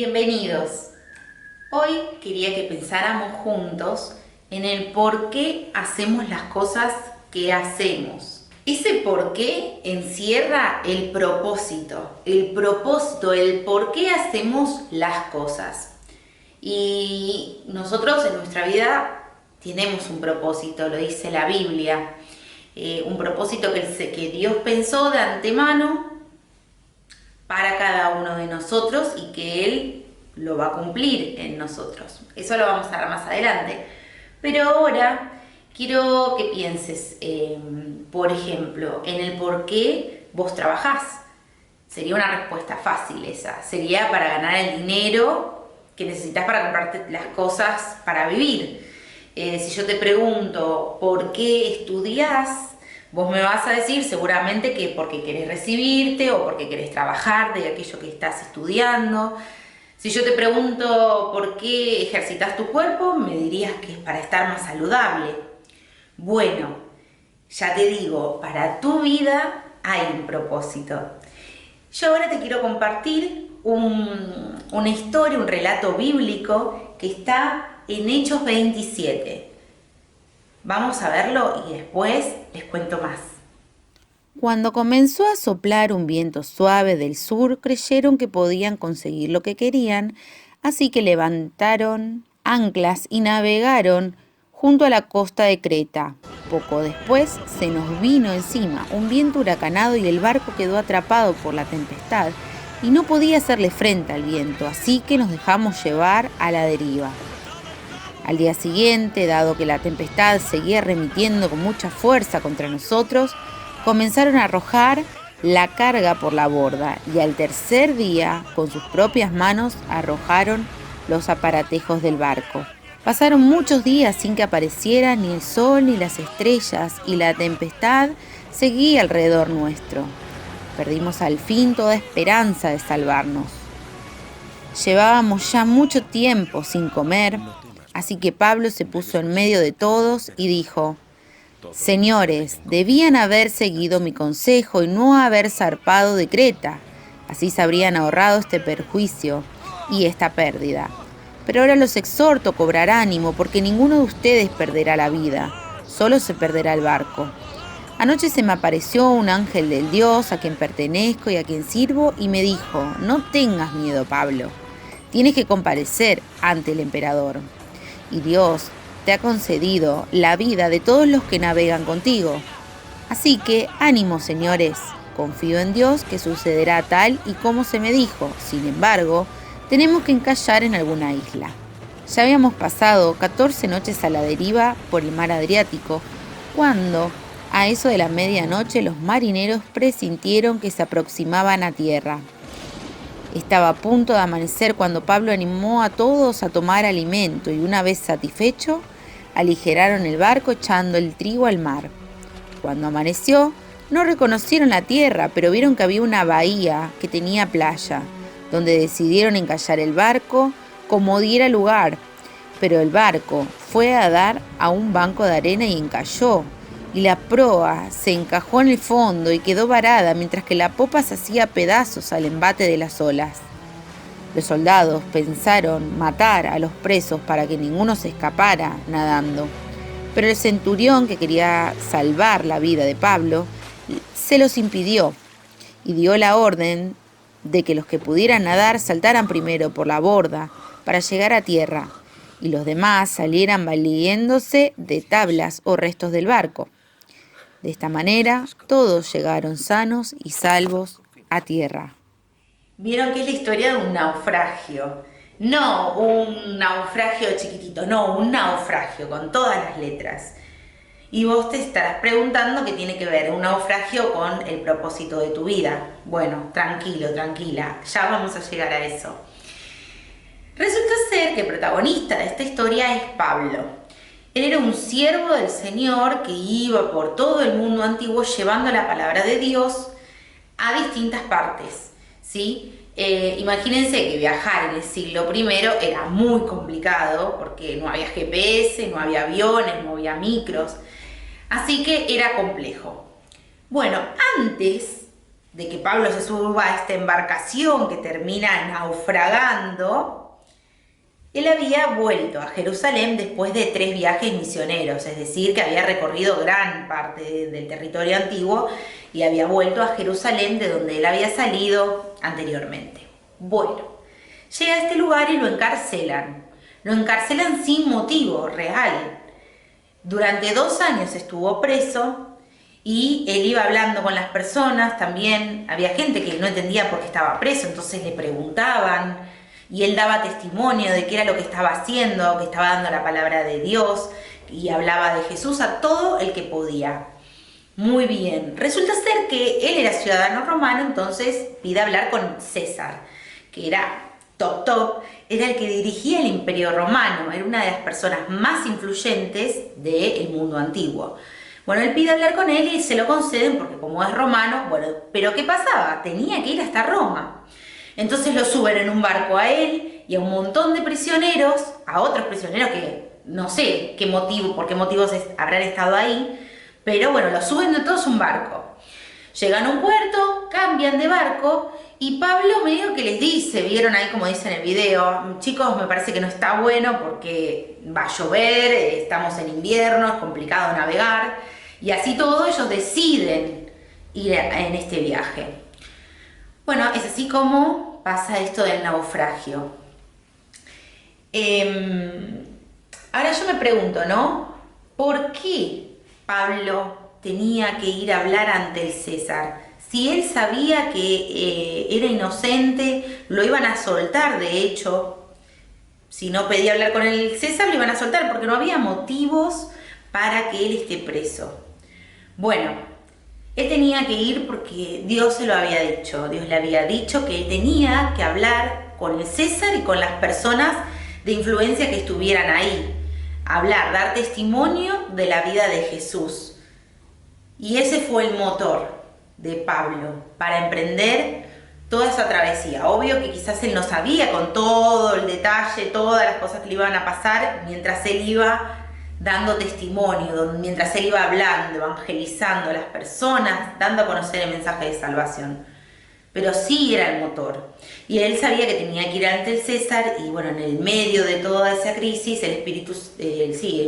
Bienvenidos. Hoy quería que pensáramos juntos en el por qué hacemos las cosas que hacemos. Ese por qué encierra el propósito, el por qué hacemos las cosas. Y nosotros en nuestra vida tenemos un propósito, lo dice la Biblia, un propósito que Dios pensó de antemano para cada uno de nosotros y que Él lo va a cumplir en nosotros. Eso lo vamos a ver más adelante. Pero ahora quiero que pienses, por ejemplo, en el por qué vos trabajás. Sería una respuesta fácil esa. Sería para ganar el dinero que necesitas para comprarte las cosas para vivir. Si yo te pregunto por qué estudiás, vos me vas a decir seguramente que porque querés recibirte o porque querés trabajar de aquello que estás estudiando. Si yo te pregunto por qué ejercitas tu cuerpo, me dirías que es para estar más saludable. Bueno, ya te digo, para tu vida hay un propósito. Yo ahora te quiero compartir una historia, un relato bíblico que está en Hechos 27. Vamos a verlo y después les cuento más. Cuando comenzó a soplar un viento suave del sur, creyeron que podían conseguir lo que querían, así que levantaron anclas y navegaron junto a la costa de Creta. Poco después se nos vino encima un viento huracanado y el barco quedó atrapado por la tempestad y no podía hacerle frente al viento, así que nos dejamos llevar a la deriva. Al día siguiente, dado que la tempestad seguía remitiendo con mucha fuerza contra nosotros, comenzaron a arrojar la carga por la borda y al tercer día, con sus propias manos, arrojaron los aparatejos del barco. Pasaron muchos días sin que apareciera ni el sol ni las estrellas y la tempestad seguía alrededor nuestro. Perdimos al fin toda esperanza de salvarnos. Llevábamos ya mucho tiempo sin comer, así que Pablo se puso en medio de todos y dijo: «Señores, debían haber seguido mi consejo y no haber zarpado de Creta. Así se habrían ahorrado este perjuicio y esta pérdida. Pero ahora los exhorto a cobrar ánimo, porque ninguno de ustedes perderá la vida, solo se perderá el barco. Anoche se me apareció un ángel del Dios a quien pertenezco y a quien sirvo y me dijo: no tengas miedo, Pablo, tienes que comparecer ante el emperador. Y Dios te ha concedido la vida de todos los que navegan contigo. Así que ánimo, señores, confío en Dios que sucederá tal y como se me dijo. Sin embargo, tenemos que encallar en alguna isla». Ya habíamos pasado 14 noches a la deriva por el mar Adriático, cuando, a eso de la medianoche, los marineros presintieron que se aproximaban a tierra. Estaba a punto de amanecer cuando Pablo animó a todos a tomar alimento y una vez satisfecho, aligeraron el barco echando el trigo al mar. Cuando amaneció, no reconocieron la tierra, pero vieron que había una bahía que tenía playa, donde decidieron encallar el barco como diera lugar. Pero el barco fue a dar a un banco de arena y encalló, y la proa se encajó en el fondo y quedó varada mientras que la popa se hacía pedazos al embate de las olas. Los soldados pensaron matar a los presos para que ninguno se escapara nadando, pero el centurión, que quería salvar la vida de Pablo, se los impidió y dio la orden de que los que pudieran nadar saltaran primero por la borda para llegar a tierra y los demás salieran valiéndose de tablas o restos del barco. De esta manera, todos llegaron sanos y salvos a tierra. Vieron que es la historia de un naufragio. No un naufragio chiquitito, no, un naufragio con todas las letras. Y vos te estarás preguntando qué tiene que ver un naufragio con el propósito de tu vida. Bueno, tranquilo, tranquila, ya vamos a llegar a eso. Resulta ser que el protagonista de esta historia es Pablo. Él era un siervo del Señor que iba por todo el mundo antiguo llevando la palabra de Dios a distintas partes, ¿sí? Imagínense que viajar en el siglo I era muy complicado porque no había GPS, no había aviones, no había micros, así que era complejo. Bueno, antes de que Pablo se suba a esta embarcación que termina naufragando, él había vuelto a Jerusalén después de 3 viajes misioneros, es decir, que había recorrido gran parte del territorio antiguo y había vuelto a Jerusalén de donde él había salido anteriormente. Bueno, llega a este lugar y lo encarcelan. Lo encarcelan sin motivo real. Durante 2 años estuvo preso y él iba hablando con las personas. También había gente que no entendía por qué estaba preso, entonces le preguntaban y él daba testimonio de qué era lo que estaba haciendo, que estaba dando la palabra de Dios y hablaba de Jesús a todo el que podía. Muy bien, resulta ser que él era ciudadano romano, entonces pide hablar con César, que era top, era el que dirigía el Imperio Romano, era una de las personas más influyentes del mundo antiguo. Bueno, él pide hablar con él y se lo conceden porque como es romano, bueno, pero ¿qué pasaba? Tenía que ir hasta Roma. Entonces lo suben en un barco a él y a un montón de prisioneros, a otros prisioneros que no sé qué motivo, por qué motivos habrán estado ahí, pero bueno, lo suben de todos un barco. Llegan a un puerto, cambian de barco y Pablo medio que les dice, vieron ahí como dice en el video, chicos, me parece que no está bueno porque va a llover, estamos en invierno, es complicado navegar y así todo ellos deciden ir en este viaje. Bueno, es así como pasa esto del naufragio. Ahora yo me pregunto, ¿no? ¿Por qué Pablo tenía que ir a hablar ante el César? Si él sabía que era inocente, lo iban a soltar, de hecho, si no pedía hablar con el César, lo iban a soltar porque no había motivos para que él esté preso. Bueno, él tenía que ir porque Dios se lo había dicho. Dios le había dicho que él tenía que hablar con el César y con las personas de influencia que estuvieran ahí. Hablar, dar testimonio de la vida de Jesús. Y ese fue el motor de Pablo para emprender toda esa travesía. Obvio que quizás él no sabía con todo el detalle, todas las cosas que le iban a pasar mientras él iba dando testimonio, mientras él iba hablando, evangelizando a las personas, dando a conocer el mensaje de salvación. Pero sí era el motor. Y él sabía que tenía que ir ante el César y bueno, en el medio de toda esa crisis, el espíritu,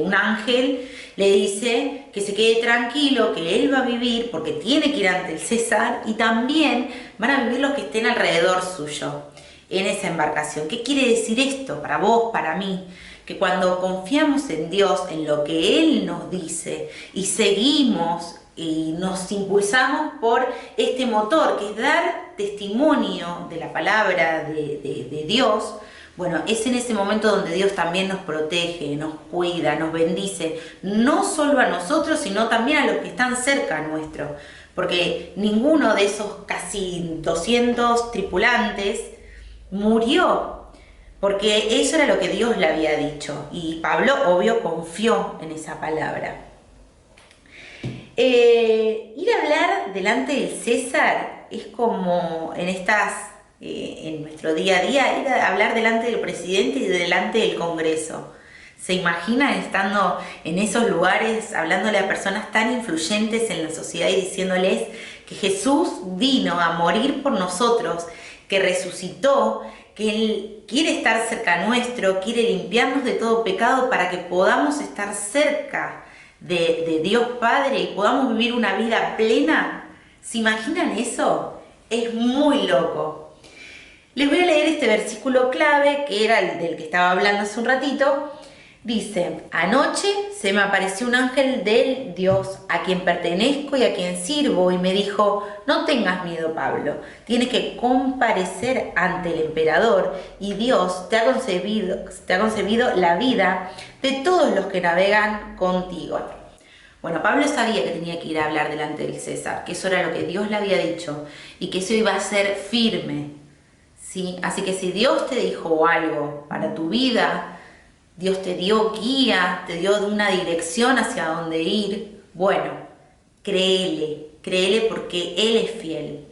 un ángel le dice que se quede tranquilo, que él va a vivir porque tiene que ir ante el César y también van a vivir los que estén alrededor suyo en esa embarcación. ¿Qué quiere decir esto para vos, para mí? Que cuando confiamos en Dios, en lo que Él nos dice y seguimos y nos impulsamos por este motor que es dar testimonio de la palabra de Dios, bueno, es en ese momento donde Dios también nos protege, nos cuida, nos bendice, no solo a nosotros, sino también a los que están cerca nuestro, porque ninguno de esos casi 200 tripulantes murió, porque eso era lo que Dios le había dicho, y Pablo, obvio, confió en esa palabra. Ir a hablar delante del César es como en nuestro día a día, ir a hablar delante del presidente y delante del Congreso. ¿Se imaginan estando en esos lugares, hablándole a personas tan influyentes en la sociedad y diciéndoles que Jesús vino a morir por nosotros, que resucitó, que Él quiere estar cerca nuestro, quiere limpiarnos de todo pecado para que podamos estar cerca de Dios Padre y podamos vivir una vida plena? ¿Se imaginan eso? Es muy loco. Les voy a leer este versículo clave que era el del que estaba hablando hace un ratito. Dice: anoche se me apareció un ángel del Dios a quien pertenezco y a quien sirvo y me dijo: no tengas miedo, Pablo, tienes que comparecer ante el emperador y Dios te ha concebido la vida de todos los que navegan contigo. Bueno, Pablo sabía que tenía que ir a hablar delante del César, que eso era lo que Dios le había dicho y que eso iba a ser firme, ¿sí? Así que si Dios te dijo algo para tu vida, Dios te dio guía, te dio una dirección hacia dónde ir, bueno, créele porque Él es fiel.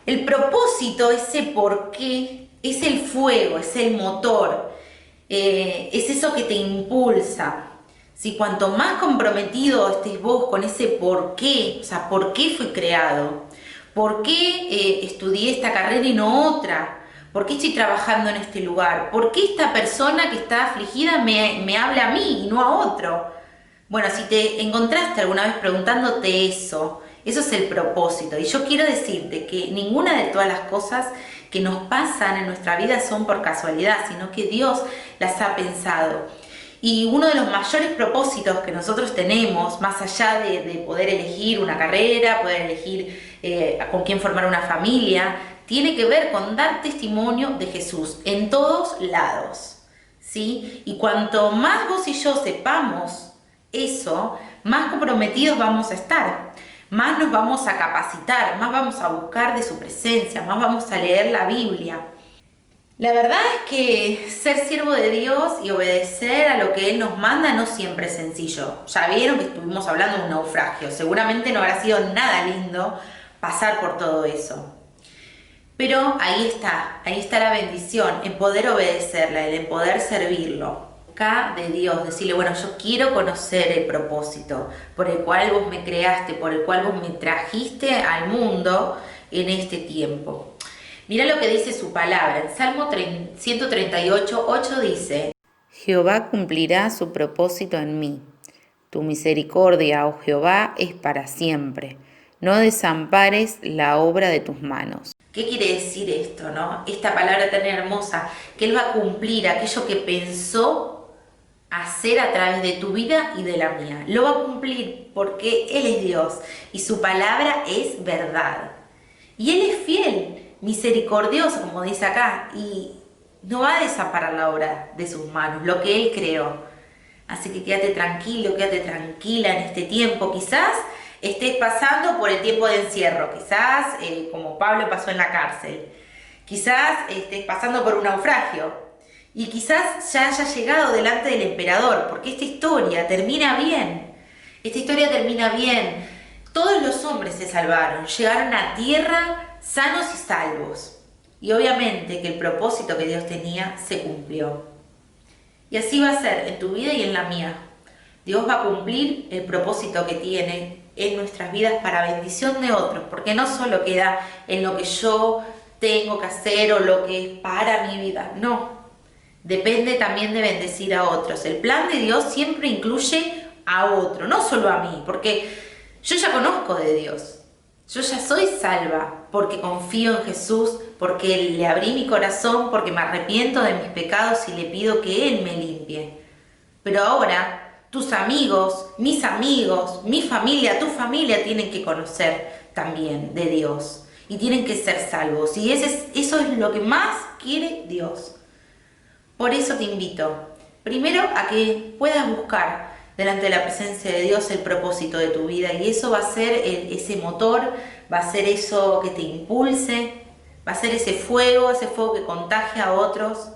El propósito, ese por qué, es el fuego, es el motor, es eso que te impulsa. Si cuanto más comprometido estés vos con ese por qué, o sea, por qué fui creado, ¿Por qué estudié esta carrera y no otra? ¿Por qué estoy trabajando en este lugar? ¿Por qué esta persona que está afligida me habla a mí y no a otro? Bueno, si te encontraste alguna vez preguntándote eso es el propósito. Y yo quiero decirte que ninguna de todas las cosas que nos pasan en nuestra vida son por casualidad, sino que Dios las ha pensado. Y uno de los mayores propósitos que nosotros tenemos, más allá de poder elegir una carrera, poder elegir con quién formar una familia, tiene que ver con dar testimonio de Jesús en todos lados, ¿sí? Y cuanto más vos y yo sepamos eso, más comprometidos vamos a estar, más nos vamos a capacitar, más vamos a buscar de su presencia, más vamos a leer la Biblia. La verdad es que ser siervo de Dios y obedecer a lo que Él nos manda no siempre es sencillo. Ya vieron que estuvimos hablando de un naufragio. Seguramente no habrá sido nada lindo pasar por todo eso. Pero ahí está la bendición, en poder obedecerla, en poder servirlo. Acá de Dios, decirle, bueno, yo quiero conocer el propósito por el cual vos me creaste, por el cual vos me trajiste al mundo en este tiempo. Mira lo que dice su palabra. En Salmo 138, 8 dice: Jehová cumplirá su propósito en mí. Tu misericordia, oh Jehová, es para siempre. No desampares la obra de tus manos. ¿Qué quiere decir esto, no? Esta palabra tan hermosa, que Él va a cumplir aquello que pensó hacer a través de tu vida y de la mía. Lo va a cumplir porque Él es Dios y su palabra es verdad. Y Él es fiel, misericordioso, como dice acá, y no va a desamparar la obra de sus manos, lo que Él creó. Así que quédate tranquilo, quédate tranquila en este tiempo. Quizás estés pasando por el tiempo de encierro, quizás como Pablo pasó en la cárcel, quizás estés pasando por un naufragio y quizás ya hayas llegado delante del emperador, porque esta historia termina bien. Esta historia termina bien. Todos los hombres se salvaron, llegaron a tierra sanos y salvos. Y obviamente que el propósito que Dios tenía se cumplió. Y así va a ser en tu vida y en la mía. Dios va a cumplir el propósito que tiene en nuestras vidas para bendición de otros, porque no solo queda en lo que yo tengo que hacer o lo que es para mi vida, no. Depende también de bendecir a otros. El plan de Dios siempre incluye a otro, no solo a mí, porque yo ya conozco de Dios. Yo ya soy salva porque confío en Jesús, porque le abrí mi corazón, porque me arrepiento de mis pecados y le pido que Él me limpie. Pero ahora tus amigos, mi familia, tu familia tienen que conocer también de Dios y tienen que ser salvos. Y eso es lo que más quiere Dios. Por eso te invito, primero, a que puedas buscar delante de la presencia de Dios el propósito de tu vida, y eso va a ser ese motor, va a ser eso que te impulse, va a ser ese fuego que contagia a otros.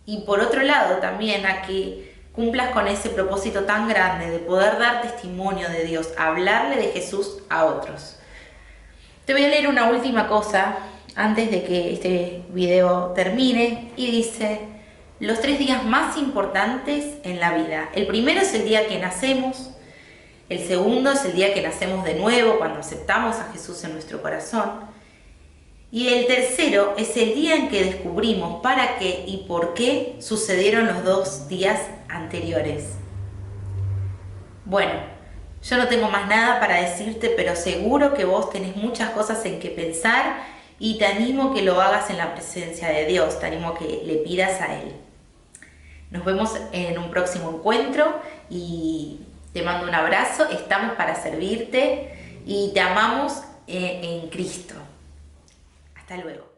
Y por otro lado también a que cumplas con ese propósito tan grande de poder dar testimonio de Dios, hablarle de Jesús a otros. Te voy a leer una última cosa antes de que este video termine, y dice: los 3 días más importantes en la vida. El primero es el día que nacemos, el segundo es el día que nacemos de nuevo, cuando aceptamos a Jesús en nuestro corazón, y el tercero es el día en que descubrimos para qué y por qué sucedieron los 2 días anteriores. Bueno, yo no tengo más nada para decirte, pero seguro que vos tenés muchas cosas en que pensar, y te animo que lo hagas en la presencia de Dios, te animo que le pidas a Él. Nos vemos en un próximo encuentro y te mando un abrazo. Estamos para servirte y te amamos en Cristo. Hasta luego.